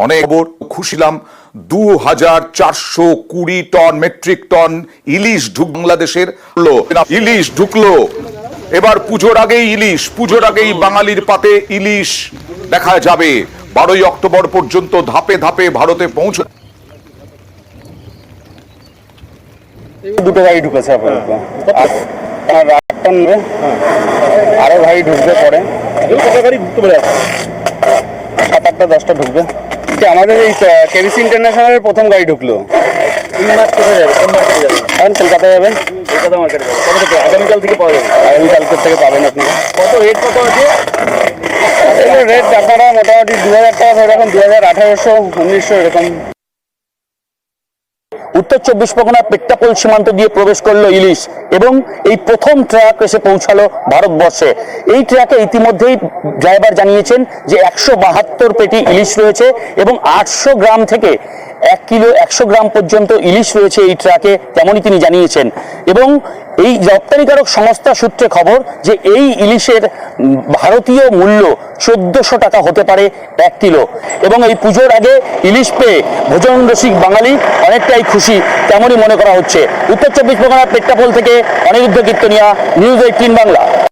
অনেক খবর খুশিলাম 2420 ton metric ton ইলিশ বাংলাদেশের ইলিশ ঢুকলো। এবার পুজোর আগেই বাঙালির পাতে ইলিশ দেখা যাবে। 12ই অক্টোবর পর্যন্ত ধাপে ধাপে ভারতে পৌঁছে। দুটো গাড়ি ঢুকেছে আরো গাড়ি ঢুকবে পরে, 7-8-10টা ঢুকবে। আমাদের এই কেবিসি ইন্টারন্যাশনালের প্রথম গাড়ি ঢুকলো। কলকাতা যাবেন, আগামীকাল থেকে পাওয়া যাবে। আগামীকালকের থেকে পাবেন আপনি। কত রেট কত আছে? রেট আপনারা মোটামুটি 2000 টাকা এরকম, 2018, 1900 এরকম। উত্তর 24 পরগনার পেট্টাপোল সীমান্ত দিয়ে প্রবেশ করলো ইলিশ এবং এই প্রথম ট্রাক এসে পৌঁছালো ভারতবর্ষে। এই ট্রাকে ইতিমধ্যেই ড্রাইভার জানিয়েছেন যে 172 পেটি ইলিশ রয়েছে এবং 800 গ্রাম থেকে 1 কিলো 100 গ্রাম পর্যন্ত ইলিশ রয়েছে এই ট্রাকে, তেমনই তিনি জানিয়েছেন। এবং এই রপ্তানিকারক সংস্থা সূত্রে খবর যে এই ইলিশের ভারতীয় মূল্য 1400 টাকা হতে পারে 1 কিলো। এবং এই পুজোর আগে ইলিশ পেয়ে ভোজন রসিক বাঙালি অনেকটাই খুশি, তেমনই মনে করা হচ্ছে। উত্তর 24 পরগনার পেট্টাপোল থেকে অনিরুদ্ধ কীর্তনিয়া, নিউজ 18 বাংলা।